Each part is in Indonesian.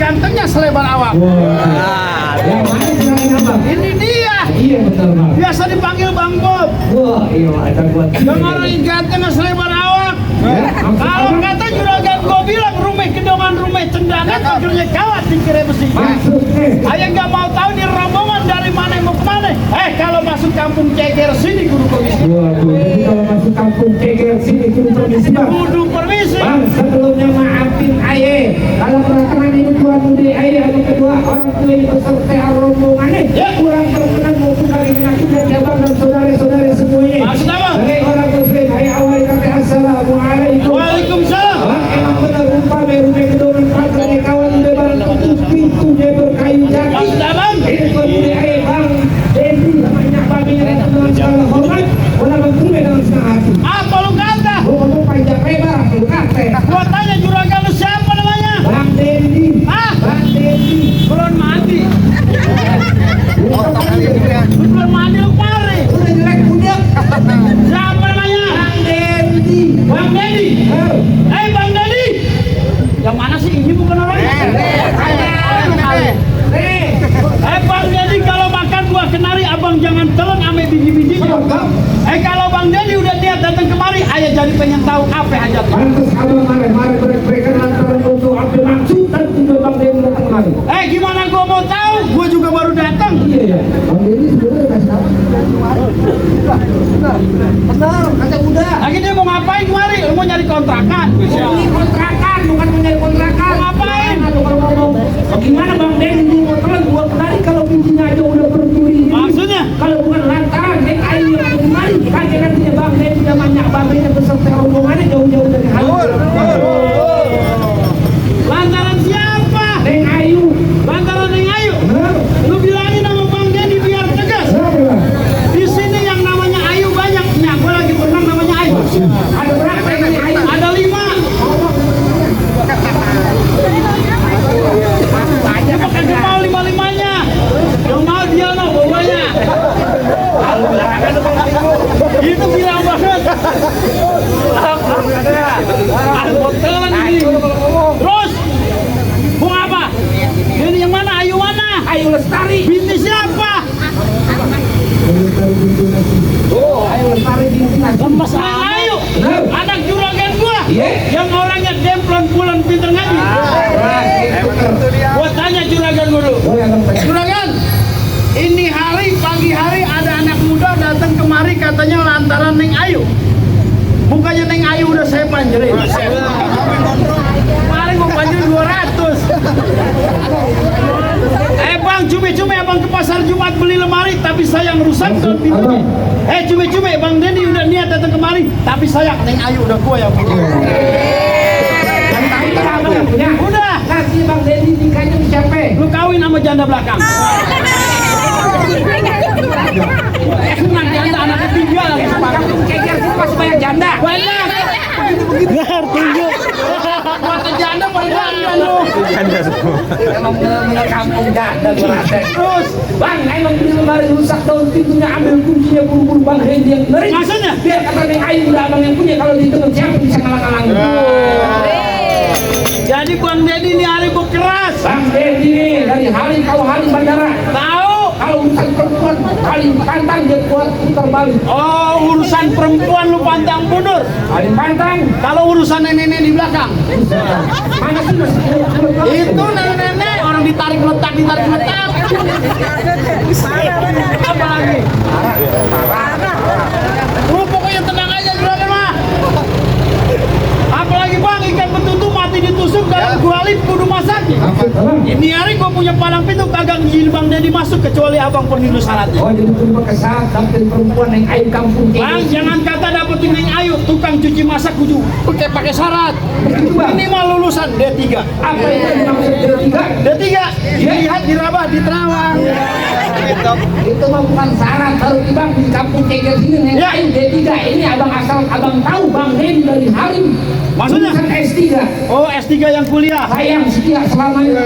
Gantengnya selebar awak. Wah, yang mana juragan abang? Ini dia. Iya betul bang. Biasa dipanggil Bang Bob. Wah, iya ada buat. Yang orang gantengnya selebar awak. Ya, kalau kata juragan gua bilang rumah kedongan rumah cendangan akhirnya kawat dikira besi. maksudnya. Ayah nggak mau tahu di rombongan dari mana mau kemana. Kalau masuk kampung Ceger sini kudu permisi. Waduh, jadi kalau masuk kampung Ceger sini kudu permisi bang. Kudu permisi. Bang, sebelumnya maafin aye. Kalau perasaan ini tuan muda aye, yang kedua orang tua ini beserta rombongannya. Ya kurang berkenan maupun dari mengaku dan jabang dan saudara-saudara semuanya. Maksud apa? Dari orang muslim, aye awal kata assalamualaikum. Waalaikumsalam. Bang, emang benar umpamanya rumah kedongan pacarnya kawan lebar tutup pintunya berkayu jati. Maksud abang? Ini tuan muda aye bang. Jadi namanya babinya dengan segala hormat, orang bertemu dengan senang hati. Apa lu kata? Lu ngomong panjang lebar, lu kata. Gua tanya juragan lu siapa namanya? Bang Dendi. Ah, Bang Dendi. belum mandi. Belum mandi lu pare. Udah jelek budak. Siapa namanya? Bang Dendi. Bang Dedi. Bang Dedi. Yang mana sih ini bukan orangnya? Bang Dedi kalau makan buah kenari abang jangan telan ame biji-bijinya. Kalau Bang Dedi udah niat datang kemari, ayah jadi pengen tahu apa hajat. Pantes abang mari berikan lantaran untuk ambil maksud dan juga Bang Dendi datang kemari. Gimana gua mau tahu? Gua juga baru datang. Iya ya. Bang Dendi sebenarnya kasih tahu. Benar, kata udah. Lagi dia mau ngapain kemari? Lu mau nyari kontrakan? Ini kontrakan, bukan mencari kontrakan. Mau ngapain? Bagaimana Bang Dendi mau telan buat kenari kalau pintunya aja udah berduri. Maksudnya? Kalau bukan lantaran naik air yang ada kemari, kan nantinya Bang Dendi udah banyak babinya beserta rombongannya jauh-jauh dari Haluan. Lantaran siapa? Neng Ayu. Lantaran Neng Ayu. Benar. Lu bilangin nama Bang Dedi biar tegas. Berapa? Di sini yang namanya Ayu banyak. Nah, gua lagi pernah namanya Ayu. Ada berapa yang Ayu? Ada 5. Banyak Bukan dia mau 5-5-nya. Yang mau dia no bawanya. Itu bilang banget. Hotelan ini. Terus mau apa? Ini yang mana? Ayu mana? Ayu Lestari. Binti siapa? Ayu Lestari di sini. Lemes Ayu. Anak juragan gua. Iya. Yang orangnya demplon pulang pinter ngaji. Gua tanya juragan gua dulu. Juragan, ini hari pagi hari ada anak muda datang kemari katanya lantaran Neng Ayu. Bukannya Neng Ayu udah saya panjerin. Kemarin mau panjerin 200. Bang, cumi-cumi abang ke pasar Jumat beli lemari, tapi sayang rusak tuh pintunya. Cumi-cumi Bang Dedi udah niat datang kemari, tapi sayang Neng Ayu udah gua yang bikin. Udah. Kasih Bang Dendi nikahnya di siapa? Lu kawin sama janda belakang. Senang janda anaknya 3 lagi sepakat. Kejar sih masih banyak janda. Banyak. Biar tunjuk. Mata janda pada janda lu. Emang bener kampung janda gue rasa. Terus, Bang, emang beli lemari rusak daun pintunya ambil kuncinya buru-buru Bang Dendi yang benerin. maksudnya? Biar kata Neng Ayu udah abang yang punya, kalau ditemukan siapa bisa ngalang-ngalang. Jadi Bang Dedi ini hari bekeras. Bang Dendi nih dari hari kau hari bandara. Tahu? Kalau urusan perempuan paling pantang dia kuat putar balik. Oh, urusan perempuan lu pantang mundur. Ada pantang. Kalau urusan nenek-nenek di belakang. Mana sih mas? Itu nenek-nenek orang ditarik letak. Apa lagi? Lu pokoknya tenang aja juragan mah. Apalagi bang, ikan betutu mati ditusuk dalam kuali kudu masak. Ini hari gua punya palang pintu kagak ngizin Bang Dedi masuk kecuali abang penuh syaratnya. Oh jadi kudu kesal dapetin perempuan yang ayu kampung. Bang, jangan kata dapetin yang ayu, tukang cuci masak kudu pakai syarat. Minimal lulusan D3. Apa itu yang maksud D3? D3, dilihat, dirabah, diterawang. Itu mah bukan syarat. Kalau bang di kampung Cegel sini yang ayu D3 ini abang asal abang tahu Bang Dedi dari Halim. Maksudnya? Lulusan S3. Oh, S3 yang kuliah. Sayang setia selamanya.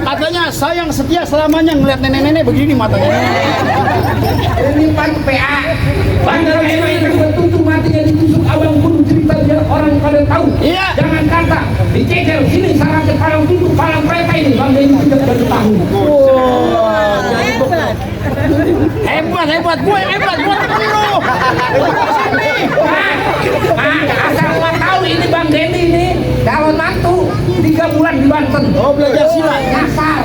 Katanya sayang setia selamanya, ngeliat nenek-nenek begini matanya. Ini pan PA. Bandar emang itu betul matinya ditusuk abang kudu cerita biar orang pada tahu. Iya. Jangan kata di Cegel sini syaratnya palang pintu palang kereta ini Bang Dedi tidak baru tahu. Hebat, gue temen lu. Asal lo tahu ini Bang Dedi ini calon mantu 3 bulan di Banten. Oh, belajar silat. Nyasar.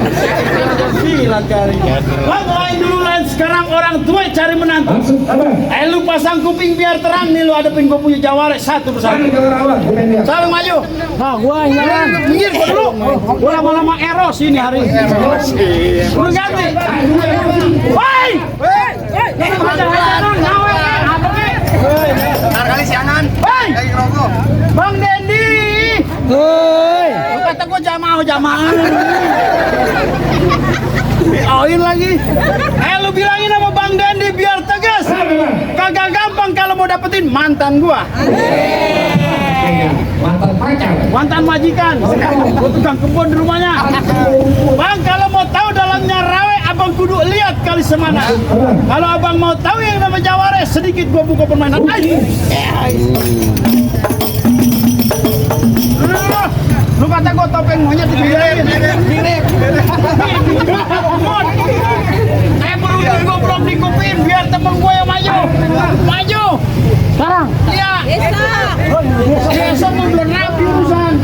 Silat carinya. Bang, lain dulu lain sekarang orang tua cari menantu. Maksud apa? Lu pasang kuping biar terang nih, lu hadapin gue punya jawara satu persatu. Saling maju. Nah, gua jangan. Minggir gua dulu. Gua lama-lama eros ini hari ini. Gua ganti. Woi! Kali siangan. Woi! Lagi ngerokok. Bang Dedi. Hoi. Lu kata gua jamaah. Oin lagi. Lu bilangin sama Bang Dedi biar tegas. Kagak gampang kalau mau dapetin mantan gua. Mantan pacar. Mantan majikan. Gua tukang kebun di rumahnya. Bang, kalau mau tahu dalamnya rawe, abang kudu lihat kali semana. Kalau abang mau tahu yang nama jawara, sedikit gua buka permainan aja. Lu kata gua topeng monyet dibiarin. Berunding gua belum dikupin, biar temen gua yang maju. Maju. Sekarang. Iya. Biasa mau belum rapi urusan.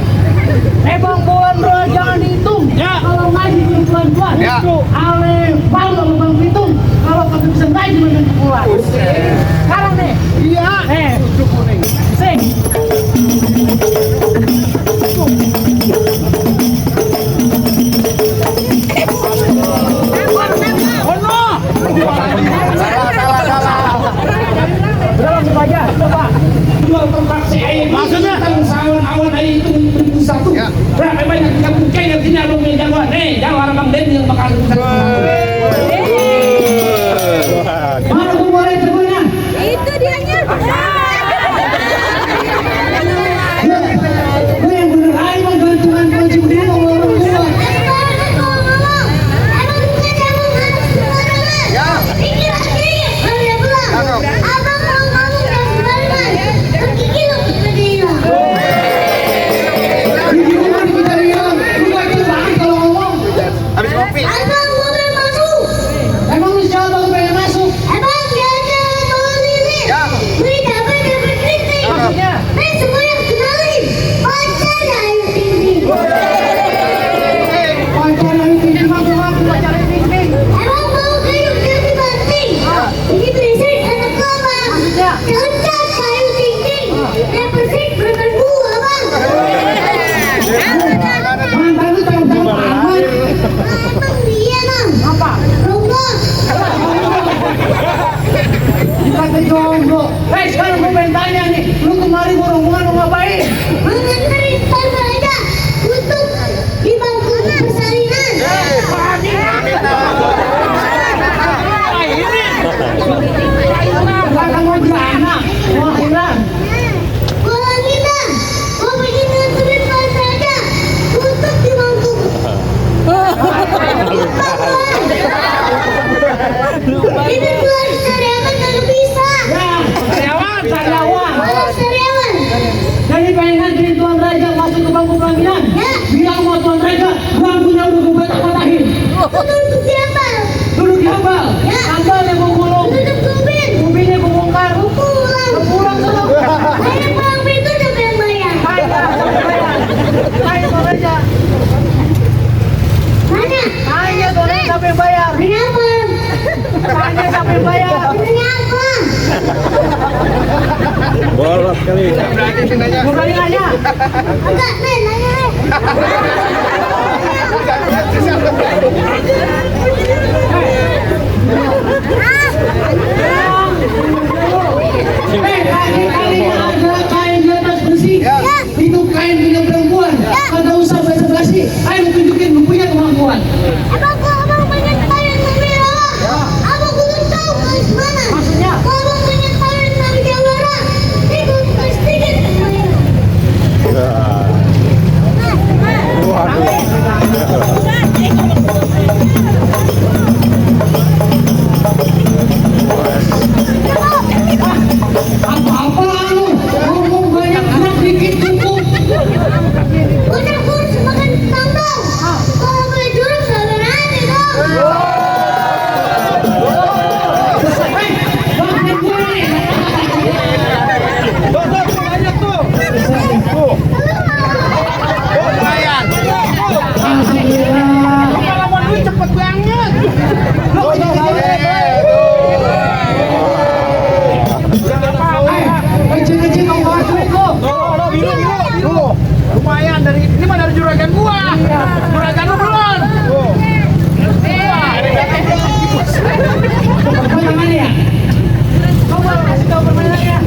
Bang Boan bro, jangan dihitung. Ya. Kalau ngaji belum pelan-pelan. Ya. Ale, palu sama Bang Pitung. Kalau kagak bisa ngaji belum pulang. Sekarang nih. Iya. Cukup kuning. Sing. Udah langsung aja, coba. Dua tempat Maksudnya? Awan hari itu 1.001. Berapa banyak kampung Cegel sini abang punya jagoan. Nih, jawara Bang Dedi yang bakal bisa. Mana tuh boleh teguhnya? Itu dianya. Gue yang bener aja bang, gantungan kunci begini mau ngomong gua. Habis kopi. Emang lu siapa lu pengen masuk? Ya. Maksudnya? Pacar yang tinggi ngaku-ngaku pacar yang tinggi. Maksudnya? Mantan lu tahu-tahu amat. Apa? Dikata jomblo. Sekarang gue pengen tanya nih, lu kemari borong-borongan mau ngapain? Kata mau beranak, mau hilang. Ini keluar karyawan kagak bisa. Karyawan. Jadi pengen nganterin Tuan Raja masuk ke bangku pelaminan? Ya. Bilang sama Tuan Raja, bangkunya udah gue betak Mau berani nanya? Enggak, Nen, nanya, Nen. Kali-kalinya ada kain di atas besi. Itu kain punya perempuan. Kagak usah basa-basi. Ayo tunjukin lu punya kemampuan. Abang banyak kain Namira. Abang kudu tahu guys mana. Maksudnya? Abang banyak kain Namira. Ikut pasti kita main. Apa-apaan lu? Ngomong banyak anak dikit cukup. Udah kurus makan tambang. Kalau boleh jurus sabar aja dong. Makan gue nih. Banyak tuh. Lumayan. Alhamdulillah. Pengalaman lu cepet banget. Kecil-kecil kamu bawa duit lu. Biru. Lumayan ini mah dari juragan gua. Juragan lu belum. Permainannya. Coba kasih tahu permainannya.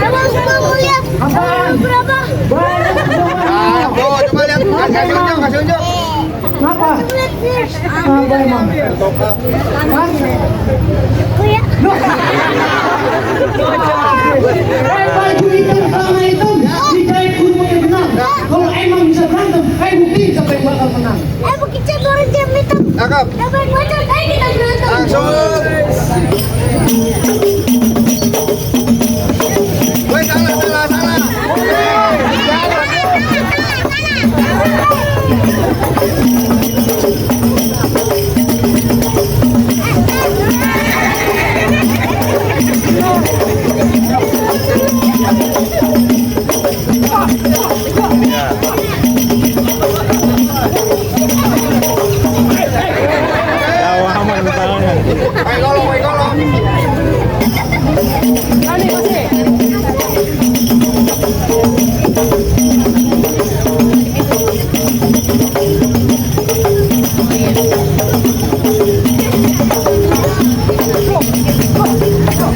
Abang suka mau lihat berapa? Kasih unjuk. Kenapa? Lihat sih. Apa emang? Kuya. Baju hitam sama hitam dijahit kurungnya benang. Kalau emang bisa berantem, bukti siapa yang bakal menang. Bukitnya 2 jam itu. Cakep. Dapat bocor, kita berantem. Langsung. Woi, salah. Woi, golong.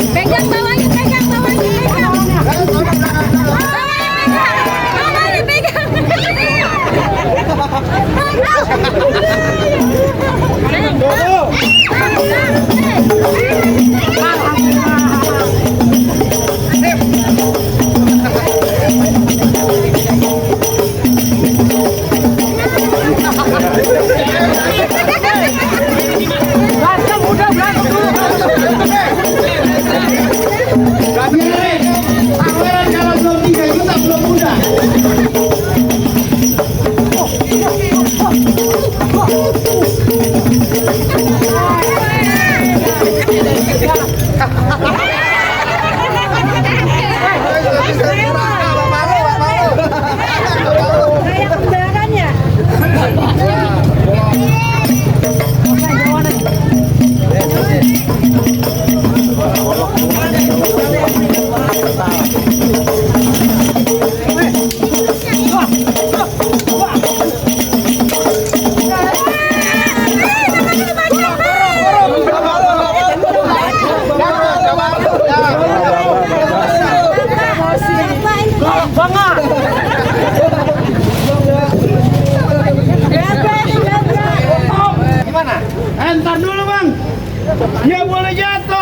Pegang bawahnya. Bawahnya pegang. Kalau belum 3 juta belum muda.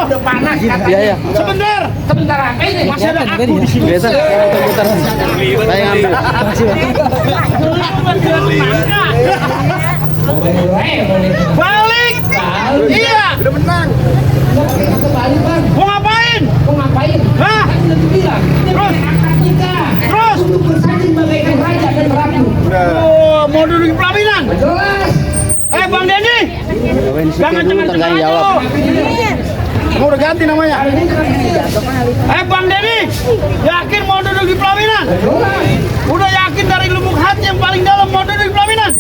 udah panas. Iya, iya. Sebentar. Sebentar apa ini? Masih ada aku di sini. Biasa, putar-putar. Saya ngambil. Balik. Iya. Udah menang. Kembali bang. Mau ngapain? Mau ngapain? Hah? Kan udah bilang. Terus? Akad nikah. Terus? Untuk bersaing bagaikan raja dan ratu. Oh, mau duduk di pelaminan? Jelas. Bang Denny. Jangan Ntar jawab. Mau udah ganti namanya. Bang Denny. Yakin mau duduk di pelaminan? Udah yakin dari lubuk hati yang paling dalam mau duduk di pelaminan?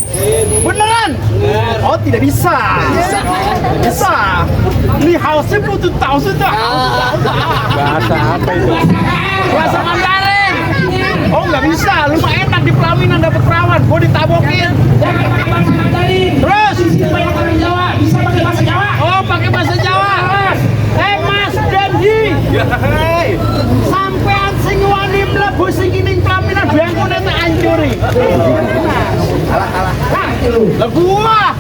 Beneran? Oh, tidak bisa. Tidak bisa. Ini halsnya butuh tahu sudah. Bahasa apa itu? Bahasa Mandarin. Oh, nggak bisa. Lu mah enak di pelaminan dapat perawan. Gua ditabokin. Jangan pakai bahasa Mandarin. Terus? Banyak orang Jawa. Bisa pakai bahasa Jawa. Oh, pakai bahasa Jawa. Mas Denny. Sampean sing wani mlebu sing kining pelaminan bengkone tak ancuri. Lah gua.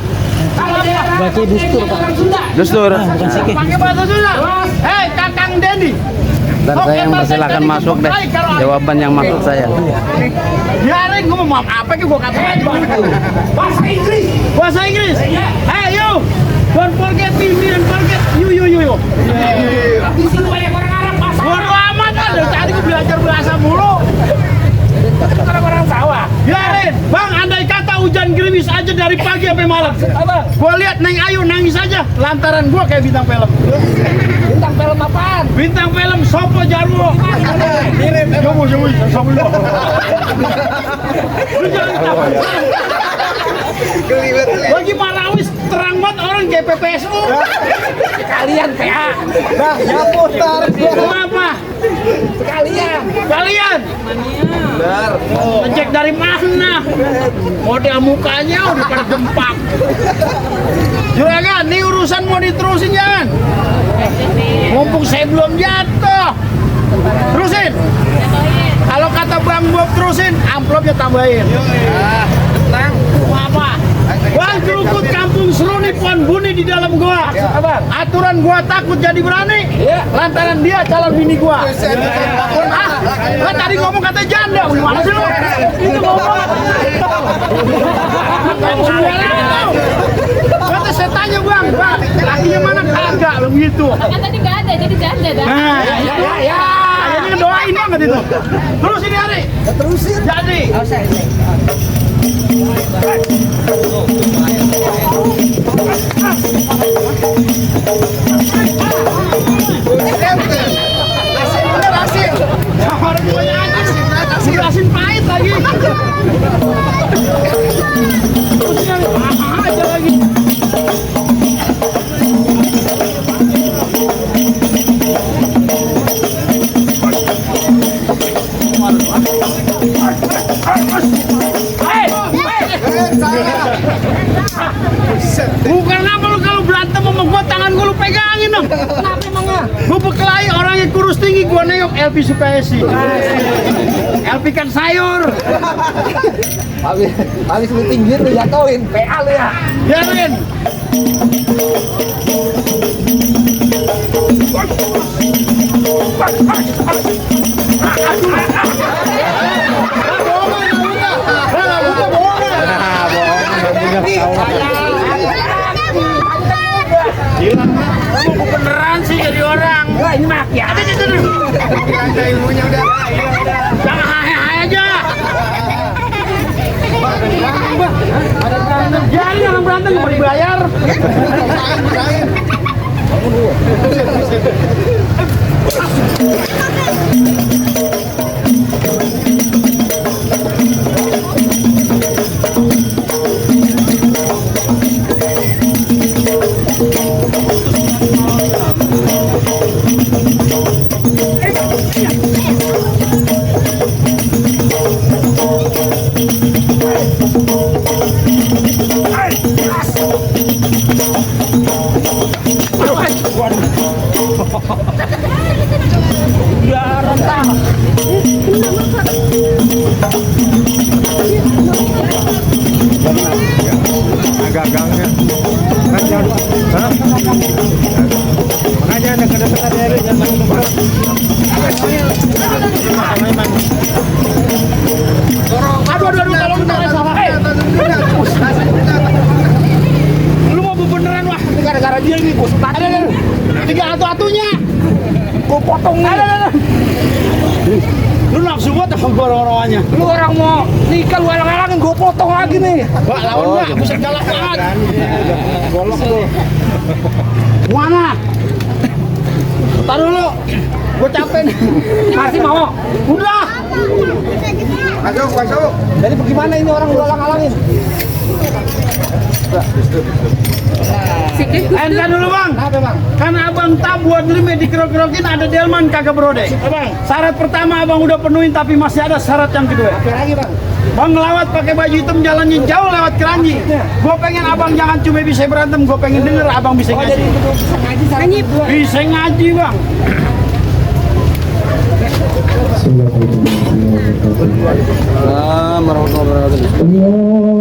Baca dustur, Pak. Dustur. Pakai bahasa Sunda. Hei, Kakang Denny. Dan saya yang persilakan masuk deh. Jawaban yang maksud saya. Biarin gua mau apa ke gua katakan. Bahasa Inggris. Bahasa Inggris. Hey, you. Don't forget me, don't forget you. Di sini banyak orang Arab. Bahasa Bodo amat kan, dari tadi gua belajar bahasa mulu. orang sawah. Biarin, Bang, andai kata hujan gerimis aja dari pagi sampai malam. Gua lihat Neng Ayu nangis aja, lantaran gua kayak bintang film. Bintang film apaan? Bintang film Sopo Jarwo. Mirip, Sopo Jarwo. Lu jangan ketawa. Bagi Marawis terang banget orang kayak PPSU. Kalian PA. Nah, ya putar. Kenapa? Kalian. Benar. Ngecek dari mana? Model mukanya udah pada gempak. Juragan, ini urusan mau diterusin jangan. Mumpung saya belum jatuh. Terusin. Kalau kata Bang Bob terusin, amplopnya tambahin. Tenang. Apa? Bang Kerukut Kampung Seruni Pohon Buni di dalam gua. Aturan gua takut jadi berani. Lantaran dia calon bini gua. Lah tadi ngomong kata janda, gimana sih lu? Itu ngomong. Kata saya tanya Bang, lakinya mana kagak begitu. Kan tadi nggak ada, jadi janda dah. Nah, ya. Ini doain banget itu. Terus ini hari. Terusin. Jadi. Asin pahit lagi. Aja lagi. Bukan apa lu kalau berantem sama gua tangan gua lu pegangin dong. Kenapa emangnya? Gua berkelahi orangnya kurus tinggi gua nengok LP Sukayesi. LP kan sayur. Habis lu tinggi lu jatuhin, PA lu ya. Biarin. Gila, lu beneran sih jadi orang. Wah, ini maki ya. Ilmunya udah. Jangan hai-hai aja. Jadi jangan berantem cuma dibayar. Agak-agaknya. Kan jauh. Hah? Makanya Aduh, tolong salah. Lu mau beneran wah, gara-gara dia nih gua suka. Ada. Tiga atu-atunya. Gua potong nih. Ada. Lu nafsu banget sama orang-orangnya. Lu orang mau nikah lu alang-alangin gua potong lagi nih. Wah, lawan gua, buset galak banget. Golok lu. Mana? Taruh dulu. Gua capek nih. Masih mau? Udah. Masuk. Jadi bagaimana ini orang lu alang-alangin? Entar dulu bang. Apa bang? Karena abang tak buat limit dikerok-kerokin ada delman kagak berode. Bang. Syarat pertama abang udah penuhin tapi masih ada syarat yang kedua. Apa lagi bang? Bang ngelawat pakai baju hitam jalannya jauh lewat Keranji. Gue pengen abang jangan cuma bisa berantem, gue pengen denger abang bisa ngaji. Bisa ngaji bang. Warahmatullahi wabarakatuh.